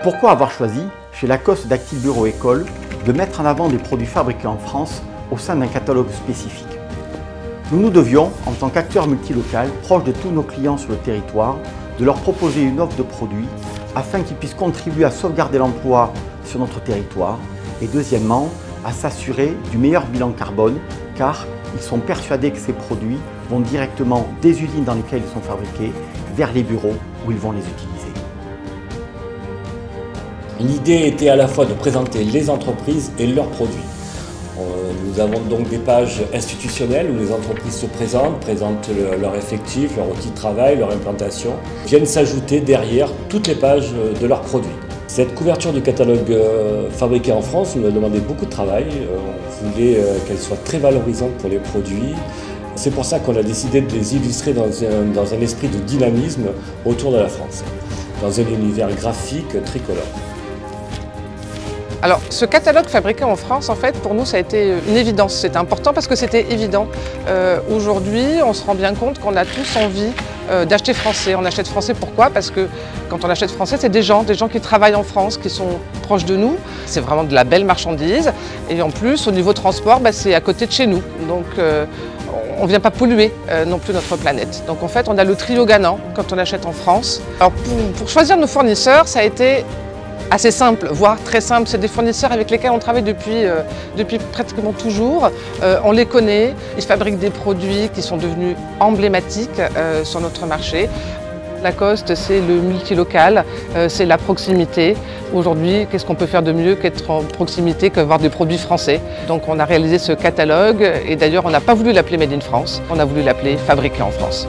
Pourquoi avoir choisi, chez Lacoste d'Active Bureau École, de mettre en avant des produits fabriqués en France au sein d'un catalogue spécifique? Nous nous devions, en tant qu'acteur multilocal, proche de tous nos clients sur le territoire, de leur proposer une offre de produits afin qu'ils puissent contribuer à sauvegarder l'emploi sur notre territoire et deuxièmement, à s'assurer du meilleur bilan carbone car ils sont persuadés que ces produits vont directement des usines dans lesquelles ils sont fabriqués vers les bureaux où ils vont les utiliser. L'idée était à la fois de présenter les entreprises et leurs produits. Nous avons donc des pages institutionnelles où les entreprises se présentent leur effectif, leur outil de travail, leur implantation. Viennent s'ajouter derrière toutes les pages de leurs produits. Cette couverture du catalogue fabriqué en France nous a demandé beaucoup de travail. On voulait qu'elle soit très valorisante pour les produits. C'est pour ça qu'on a décidé de les illustrer dans un esprit de dynamisme autour de la France, dans un univers graphique tricolore. Alors, ce catalogue fabriqué en France, en fait, pour nous, ça a été une évidence. C'était important parce que c'était évident. Aujourd'hui, on se rend bien compte qu'on a tous envie d'acheter français. On achète français, pourquoi? Parce que quand on achète français, c'est des gens qui travaillent en France, qui sont proches de nous. C'est vraiment de la belle marchandise. Et en plus, au niveau transport, c'est à côté de chez nous. Donc, on ne vient pas polluer non plus notre planète. Donc en fait, on a le trio gagnant quand on achète en France. Alors, pour choisir nos fournisseurs, ça a été assez simple, voire très simple. C'est des fournisseurs avec lesquels on travaille depuis pratiquement toujours. On les connaît, ils fabriquent des produits qui sont devenus emblématiques sur notre marché. Lacoste, c'est le multilocal, c'est la proximité. Aujourd'hui, qu'est-ce qu'on peut faire de mieux qu'être en proximité, qu'avoir des produits français? Donc on a réalisé ce catalogue et d'ailleurs on n'a pas voulu l'appeler Made in France, on a voulu l'appeler Fabriqué en France.